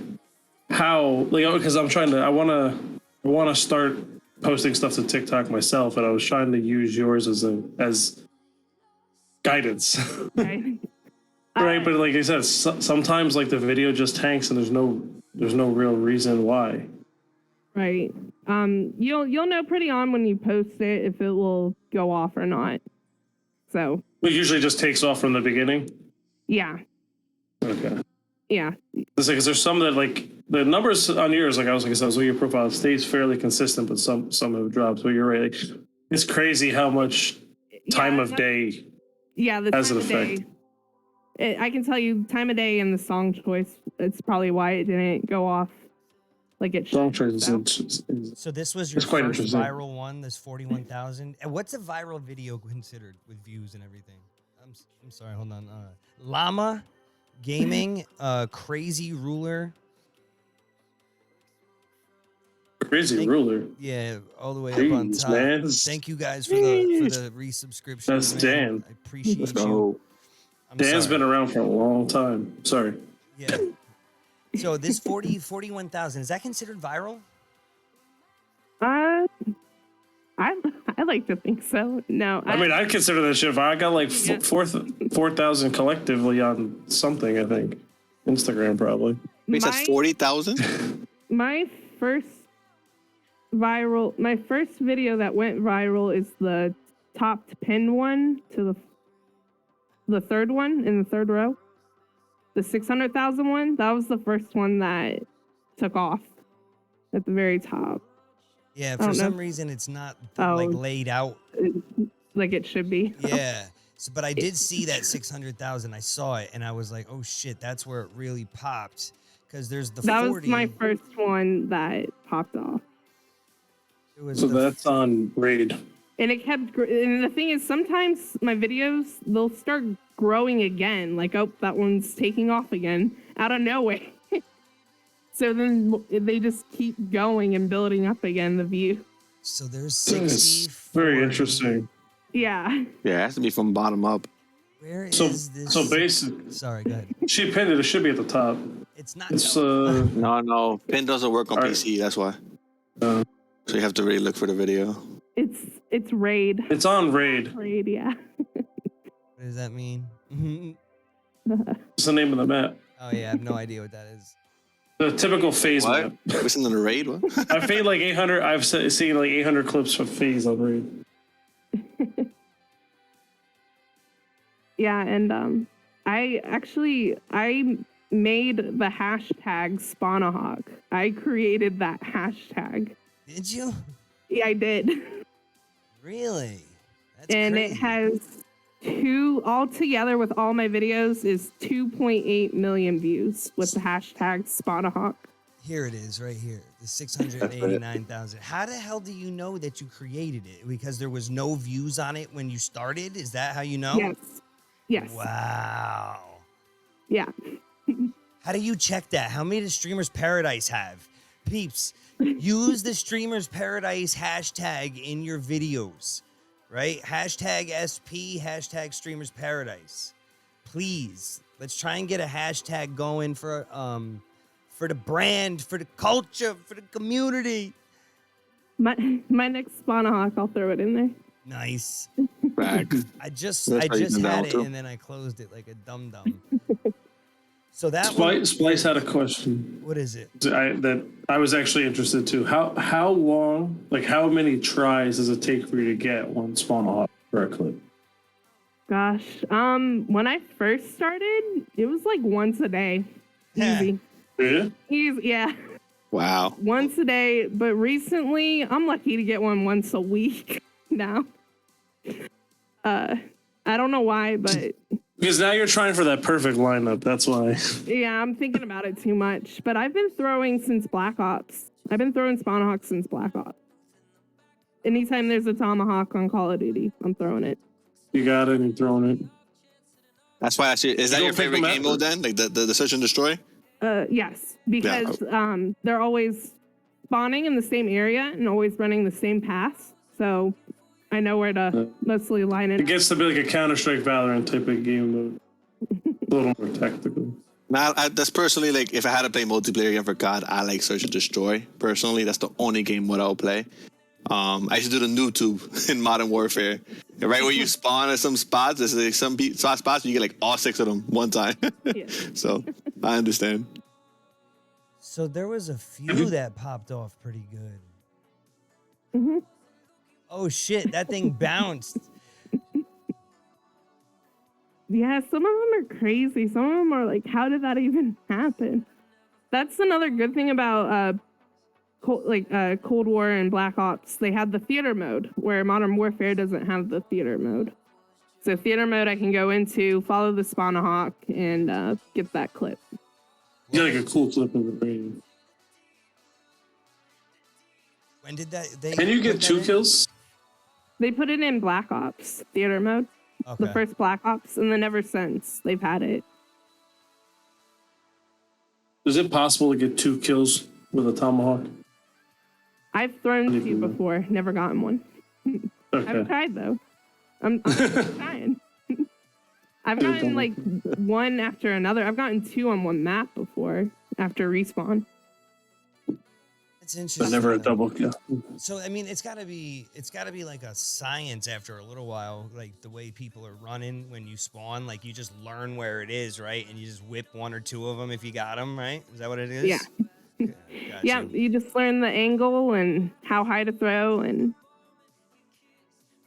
how, like, because I want to start posting stuff to TikTok myself. And I was trying to use yours as guidance. Right. Right. But like I said, sometimes like the video just tanks and there's no real reason why. Right. You'll know pretty on when you post it if it will go off or not. So. It usually just takes off from the beginning. Yeah. Okay. Yeah. Because there's some that like the numbers on yours, like I was on your profile stays fairly consistent, but some have dropped. But you're right. Like, it's crazy how much time of day. Yeah, the has time an of effect. day. I can tell you time of day and the song choice. It's probably why it didn't go off. Like it Song choice So this was your quite first interesting. viral one, this 41,000. And what's a viral video considered with views and everything? I'm sorry, hold on. Llama Gaming, Crazy Ruler. Crazy ruler. Yeah, all the way Jeez, up on top. man. Thank you guys for the resubscription. That's Dan. I appreciate you. So Dan's sorry. been around for a long time. Sorry. Yeah. So this 41,000, is that considered viral? I like to think so. No, I mean, I'd consider that shit. I got like 4,000 collectively on something. I think Instagram probably. Wait, that's 40,000? My first video that went viral is the top pinned one to the third one in the third row. The 600,000 one, that was the first one that took off at the very top. Yeah, I for don't some know. reason it's not Oh. like laid out. Like it should be. Yeah. So, but I did see that 600,000. I saw it and I was like, oh shit, that's where it really popped. Because there's the That 40. was my first one that popped off. It was So the that's on Raid. And it kept, and the thing is, sometimes my videos, they'll start growing again. Like, oh, that one's taking off again out of nowhere. So then they just keep going and building up again, the view. So there's It's 60. very interesting. Yeah. Yeah, it has to be from bottom up. Where So is this? so basically, Sorry, go ahead. she pinned it. It should be at the top. It's not. It's No, pin doesn't work on Alright. PC. That's why. uh, So you have to really look for the video. It's Raid. it's on Raid. Raid, yeah. What does that mean? It's the name of the map. Oh yeah, I have no idea what that is. The typical phase What? map. Listen to the raid. What? I've made like 800. I've seen like 800 clips of phase on Raid. Yeah, and I made the hashtag Tomahawk. I created that hashtag. Did you? Yeah, I did. Really? That's And crazy. it has altogether with all my videos is 2.8 million views with the hashtag Tomahawk. Here it is, right here. The 689,000. How the hell do you know that you created it? Because there was no views on it when you started? Is that how you know? Yes. Yes. Wow. Yeah. How do you check that? How many does Streamers Paradise have? Peeps, use the Streamers Paradise hashtag in your videos, right? Hashtag SP, hashtag Streamers Paradise. Please, let's try and get a hashtag going for the brand, for the culture, for the community. My next Tomahawk, I'll throw it in there. Nice. Back. I just That's how you can had download it too. and then I closed it like a dum-dum. So that Splice had a question what is it? that I was actually interested to. How long, like how many tries does it take for you to get one Tomahawk for a clip? Gosh, when I first started, it was like once a day. Easy. Yeah. Yeah. Wow. Once a day, but recently I'm lucky to get one once a week now. I don't know why, but Because now you're trying for that perfect lineup. That's why. yeah, I'm thinking about it too much. But I've been throwing since Black Ops. I've been throwing Tomahawk since Black Ops. Anytime there's a Tomahawk on Call of Duty, I'm throwing it. You got it and you're throwing it. That's why I see. Is that don't your pick favorite them game up? mode then? Like the search and destroy? Yes, because they're always spawning in the same area and always running the same paths. So I know where to mostly line it It up. gets to be like a Counter-Strike Valorant type of game mode. A little more tactical. Now, that's personally like if I had to play multiplayer again for COD, I like search and destroy. Personally, that's the only game mode I'll play. I used to do the noob tube in Modern Warfare. And right where you spawn at some spots, there's like some spots where you get like all 6 of them one time. Yeah. So I understand. So there was a few that popped off pretty good. Mhm. Oh shit, that thing bounced. Yeah, some of them are crazy. Some of them are like, how did that even happen? That's another good thing about Cold War and Black Ops. They had the theater mode, where Modern Warfare doesn't have the theater mode. So theater mode, I can go into, follow the Tomahawk, and get that clip. You got like a cool clip of the brain. When did that? Can you get 2 kills? They put it in Black Ops theater mode, Okay. the first Black Ops, and then ever since they've had it. Is it possible to get 2 kills with a Tomahawk? I've thrown 2 before, never gotten one. I've Okay. tried though. I'm trying. I've gotten like 1 after another. I've gotten 2 on 1 map before after respawn. It's interesting. But never a though. double kill. So I mean, it's gotta be like a science after a little while, like the way people are running when you spawn. Like you just learn where it is, right? And you just whip 1 or 2 of them if you got them, right? Is that what it is? Yeah. Okay, gotcha. Yeah, you just learn the angle and how high to throw, and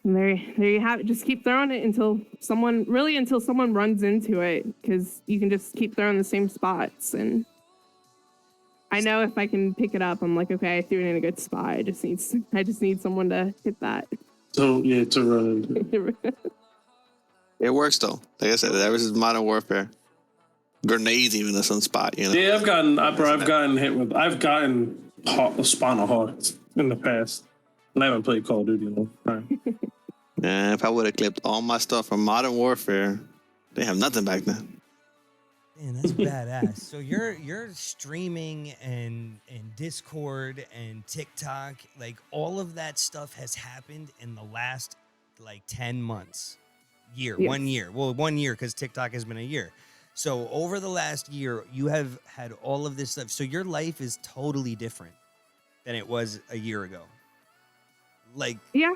there you have it. Just keep throwing it until someone runs into it, because you can just keep throwing the same spots. And I know if I can pick it up, I'm like, okay, I threw it in a good spot. I just need someone to hit that. So yeah, to run into. It works though. Like I said, that was Modern Warfare. Grenades even in some spot, you know. Yeah, I've gotten hit with. I've gotten spawn of hearts in the past. And I haven't played Call of Duty in a long time. And if I would have clipped all my stuff from Modern Warfare, they have nothing back then. Man, that's badass. So you're streaming and Discord and TikTok, like all of that stuff has happened in the last like 10 months. Yes. 1 year. Well, 1 year because TikTok has been a year. So over the last year, you have had all of this stuff. So your life is totally different than it was a year ago. Like Yeah.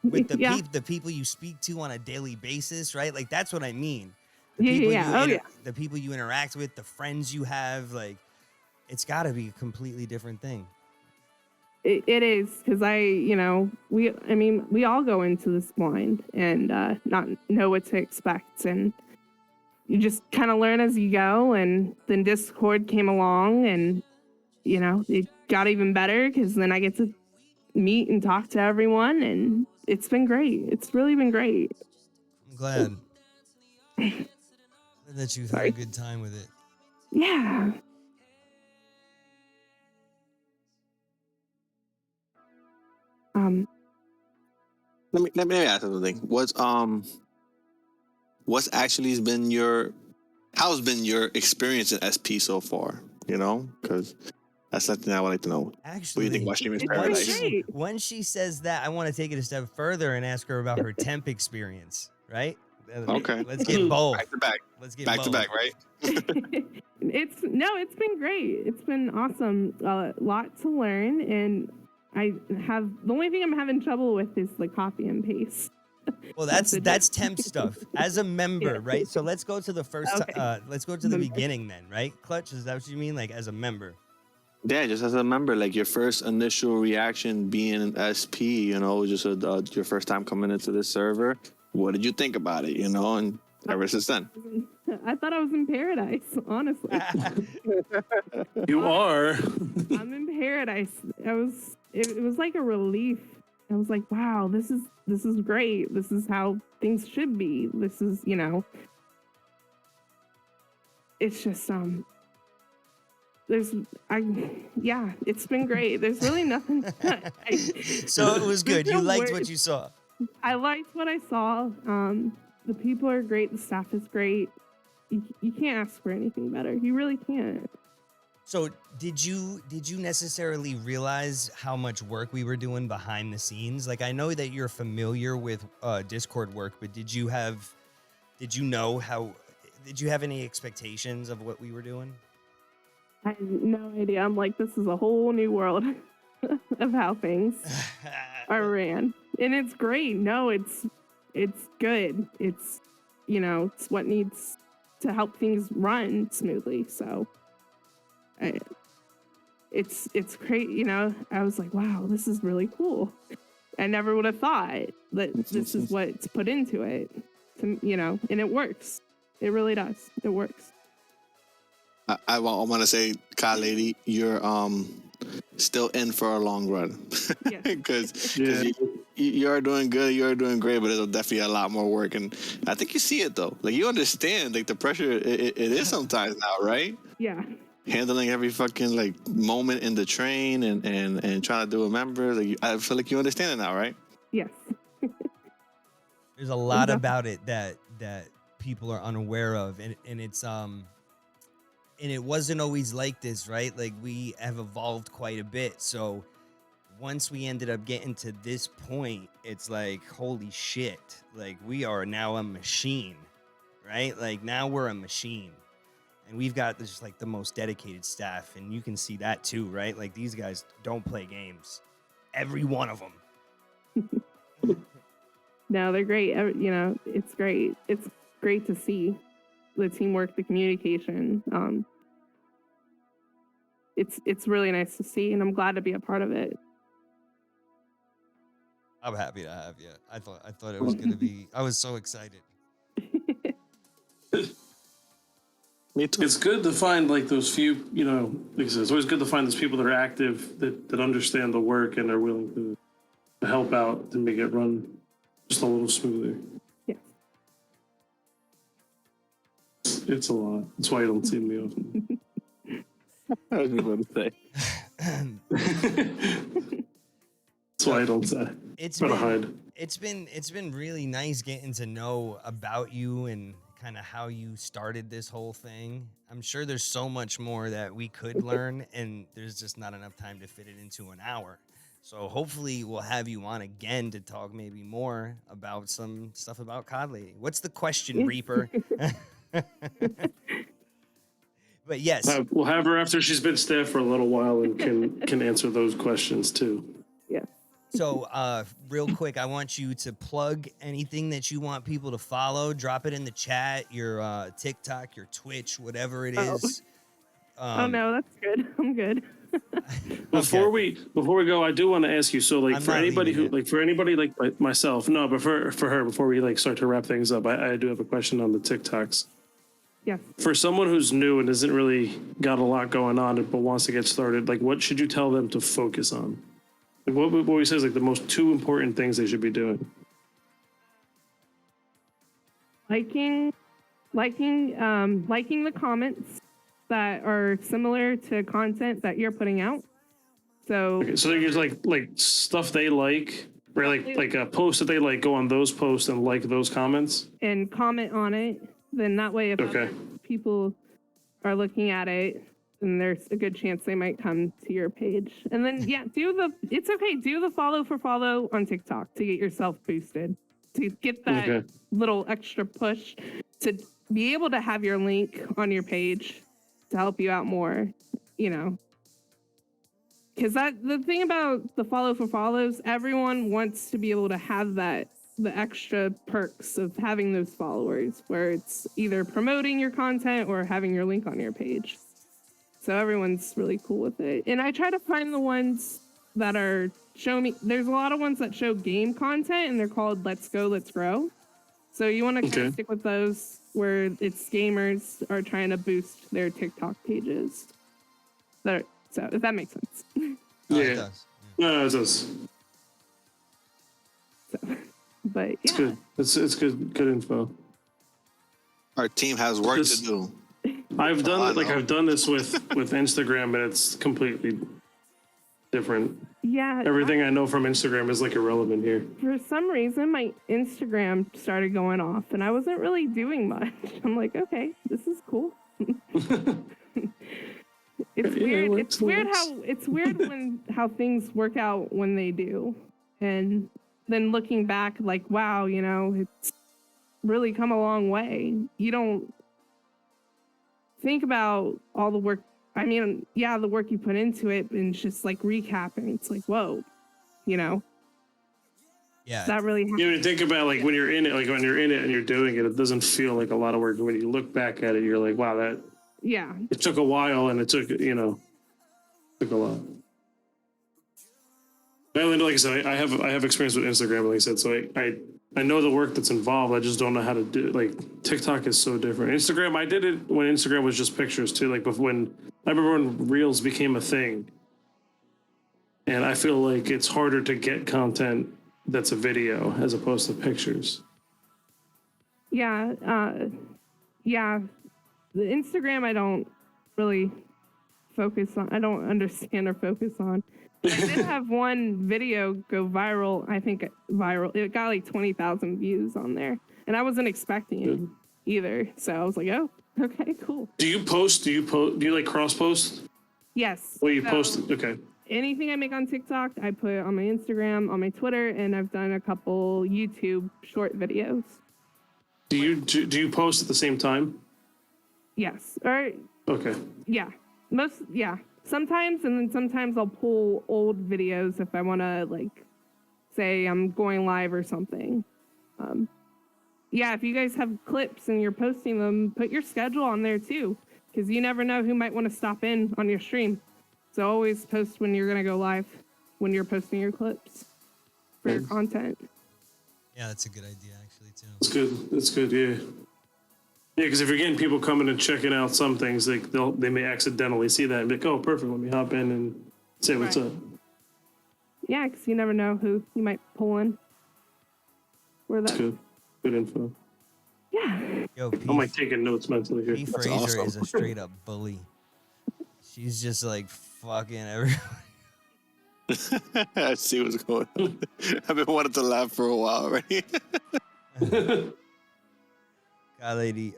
with the Yeah. the people you speak to on a daily basis, right? Like that's what I mean. The people you interact with, the friends you have, like it's got to be a completely different thing. It is, because we all go into this blind and not know what to expect, and you just kind of learn as you go. And then Discord came along, and it got even better because then I get to meet and talk to everyone, and it's been great. It's really been great. I'm glad that you've had a good time with it. Yeah. Let me ask you something. What's actually been how's been your experience in SP so far? Because that's something I would like to know. Actually, What do you think about Streaming it's Paradise? great. when she says that, I want to take it a step further and ask her about her temp experience, right? Okay. Let's get both. Back to back. Let's get Back both. to back, right? It's been great. It's been awesome. A lot to learn, and the only thing I'm having trouble with is the copy and paste. Well, that's temp stuff as a member, right? So let's go to the first. Okay. Let's go to the beginning then, right? Clutch, is that what you mean? Like as a member? Yeah, just as a member, like your first initial reaction being an SP, just your first time coming into this server. What did you think about it? And ever since then. I thought I was in paradise, honestly. You are. I'm in paradise. It was like a relief. I was like, wow, this is great. This is how things should be. This is, it's just it's been great. There's really nothing. So it was good. You liked words. what you saw. I liked what I saw. The people are great. The staff is great. You can't ask for anything better. You really can't. So did you necessarily realize how much work we were doing behind the scenes? Like I know that you're familiar with Discord work, but did you have any expectations of what we were doing? I had no idea. I'm like, this is a whole new world of how things are ran. And it's great. No, it's good. It's it's what needs to help things run smoothly. So it's great. I was like, wow, this is really cool. I never would have thought that this is what's put into it. And it works. It really does. It works. I want to say, Kai Lady, you're still in for a long run. Yes. Because you are doing good, you are doing great, but there's definitely a lot more work. And I think you see it, though. Like, you understand, like, the pressure it is sometimes now, right? Yeah. Handling every fucking, like, moment in the train and trying to do a member. Like, I feel like you understand it now, right? Yes. There's a lot about it that people are unaware of, and it's and it wasn't always like this, right? Like we have evolved quite a bit. So once we ended up getting to this point, it's like, holy shit, like we are now a machine, right? Like now we're a machine, and we've got this like the most dedicated staff, and you can see that too, right? Like these guys don't play games, every one of them. No, they're great. It's great. It's great to see the teamwork, the communication. It's really nice to see, and I'm glad to be a part of it. I'm happy to have you. I thought it was gonna be. I was so excited. Me too. It's good to find like those few, like I said, it's always good to find those people that are active, that understand the work and are willing to help out to make it run just a little smoother. Yeah. It's a lot. That's why you don't see me often. I was just about to say. That's why I don't say. It's Gotta been, hide. it's been really nice getting to know about you and kind of how you started this whole thing. I'm sure there's so much more that we could learn, and there's just not enough time to fit it into an hour. So hopefully we'll have you on again to talk maybe more about some stuff about COD Lady. What's the question, Reaper? But yes. We'll have her after she's been staff for a little while and can answer those questions too. Yeah. So, real quick, I want you to plug anything that you want people to follow. Drop it in the chat, your TikTok, your Twitch, whatever it is. Oh no, that's good. I'm good. Before we go, I do want to ask you. So, like, I'm for not anybody leaving who, it. like, for anybody like myself, no, but for her, before we like start to wrap things up, I do have a question on the TikToks. Yes. For someone who's new and isn't really got a lot going on but wants to get started, like, what should you tell them to focus on? Like, what we say is like the most two important things they should be doing. Liking the comments that are similar to content that you're putting out. So Okay, so there's like stuff they like, or like a post that they like, go on those posts and like those comments. and comment on it. Then that way, if Okay. other people are looking at it, then there's a good chance they might come to your page. And then do the follow for follow on TikTok to get yourself boosted, to get that Okay. little extra push to be able to have your link on your page to help you out more, because the thing about the follow for follows, everyone wants to be able to have the extra perks of having those followers, where it's either promoting your content or having your link on your page. So everyone's really cool with it. And I try to find the ones that are there's a lot of ones that show game content, and they're called Let's Go, Let's Grow. So you want to kind of stick with those where it's gamers are trying to boost their TikTok pages. So if that makes sense. Oh, it Yeah. does. No, it does. So, but yeah. It's good. It's good info. Our team has work to do. I've done know. I've done this with Instagram, and it's completely different. Yeah. Everything I know from Instagram is like irrelevant here. For some reason, my Instagram started going off, and I wasn't really doing much. I'm like, okay, this is cool. It's weird. It's weird how things work out when they do, and then looking back, like, wow, it's really come a long way. You don't think about all the work. I mean, yeah, the work you put into it, and it's just like recapping. It's like, whoa, Yeah. that really happened. You think about when you're in it, and you're doing it, it doesn't feel like a lot of work. When you look back at it, you're like, wow, that it took a while, and it took a lot. Like I said, I have experience with Instagram, like I said, so I know the work that's involved. I just don't know how to do it. Like, TikTok is so different. Instagram, I did it when Instagram was just pictures too. Like, I remember when Reels became a thing, and I feel like it's harder to get content that's a video as opposed to pictures. Yeah. The Instagram, I don't really focus on. I don't understand or focus on. I did have one video go viral. I think viral. It got like 20,000 views on there, and I wasn't expecting it either. So I was like, oh, okay, cool. Do you post? Do you like cross post? Yes. Well, you So post. Okay. anything I make on TikTok, I put on my Instagram, on my Twitter, and I've done a couple YouTube short videos. Do you post at the same time? Yes. Or Okay. yeah. Sometimes, and then sometimes I'll pull old videos if I want to, say I'm going live or something. If you guys have clips and you're posting them, put your schedule on there too, because you never know who might want to stop in on your stream. So always post when you're going to go live, when you're posting your clips for your content. Yeah, that's a good idea, actually, too. That's good. That's good. Yeah. Yeah, because if you're getting people coming and checking out some things, they may accidentally see that and be like, oh, perfect, let me hop in and say what's up. Yeah, because you never know who you might pull in. That's good. Good info. Yeah. Yo, I'm like taking notes mentally here. P. That's Fraser awesome. is a straight up bully. She's just like fucking everyone. I see what's going on. I've been wanting to laugh for a while already. God, lady,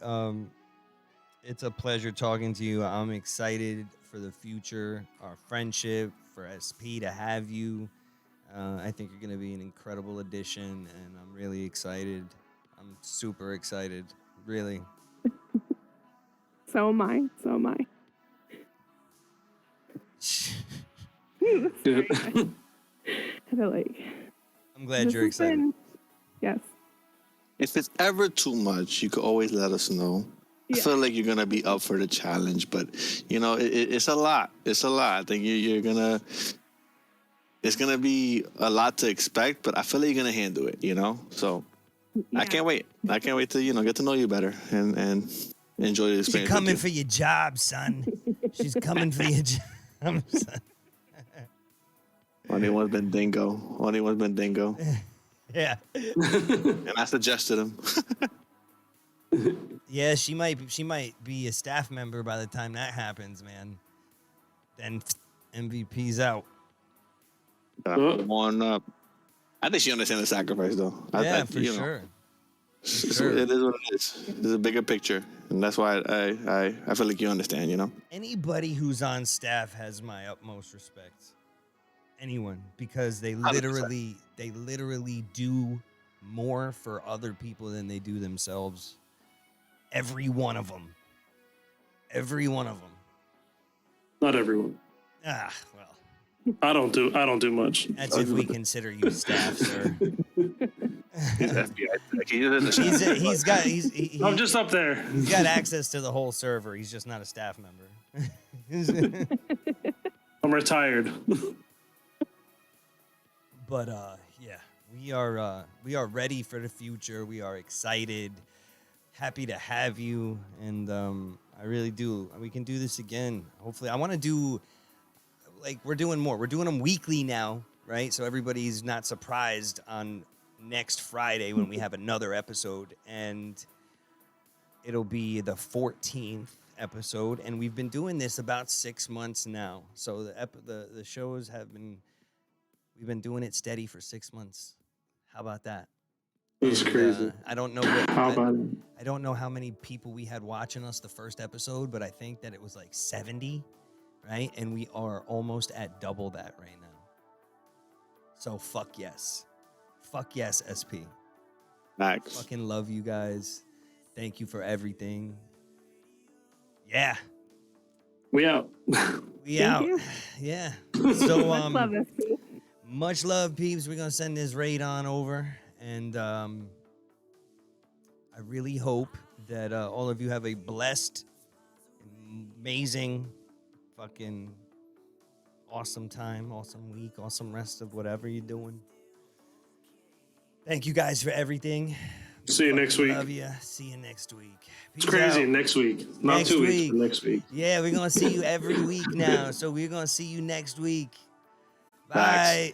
it's a pleasure talking to you. I'm excited for the future, our friendship, for SP to have you. I think you're going to be an incredible addition, and I'm really excited. I'm super excited, really. So am I. So am I. Good. I feel like I'm glad this you're has excited. been- yes. If it's ever too much, you could always let us know. I Yeah. feel like you're gonna be up for the challenge, but you know it's a lot. It's a lot. I think you're gonna. It's gonna be a lot to expect, but I feel like you're gonna handle it. You know, so Yeah. I can't wait. I can't wait to get to know you better and enjoy the experience. She's coming with for your job, son. She's coming for your job, son. Only one's been Dingo. Only one's been Dingo, Yeah. and I suggested him. Yeah, she might be a staff member by the time that happens, man. Then MVP's out. One up. I think she understands the sacrifice, though. Yeah, for sure. Sure. It is what it is. There's a bigger picture, and that's why I feel like you understand. You know. Anybody who's on staff has my utmost respect. Anyone, because they 100%. literally do more for other people than they do themselves. Every one of them. Every one of them. Not everyone. Ah, well, I don't do much. that's if we consider you staff, sir. He's FBI. Like, he is He's I'm just up there. He's got access to the whole server. He's just not a staff member. I'm retired. But yeah, we are ready for the future. We are excited, happy to have you, and I really do. We can do this again. Hopefully, I want to do we're doing more. We're doing them weekly now, right? So everybody's not surprised on next Friday when we have another episode, and it'll be the 14th episode, and we've been doing this about 6 months now. So the shows we've been doing it steady for 6 months. How about that? It's crazy. I don't know I don't know how many people we had watching us the first episode, but I think that it was like 70, right? And we are almost at double that right now. So fuck yes. Fuck yes, SP. Max. Fucking love you guys. Thank you for everything. Yeah. We out. We Thank out. you. Yeah. So Much love, SP. much love, peeps. We're gonna send this raid on over, and I really hope that all of you have a blessed, amazing, fucking awesome time, awesome week, awesome rest of whatever you're doing. Thank you guys for everything. See you next week. Love you. See you next week. It's Peace crazy. out. Next week. Not Next 2 weeks, week. but next week. Yeah, we're gonna see you every week now. So we're gonna see you next week. Facts. Bye.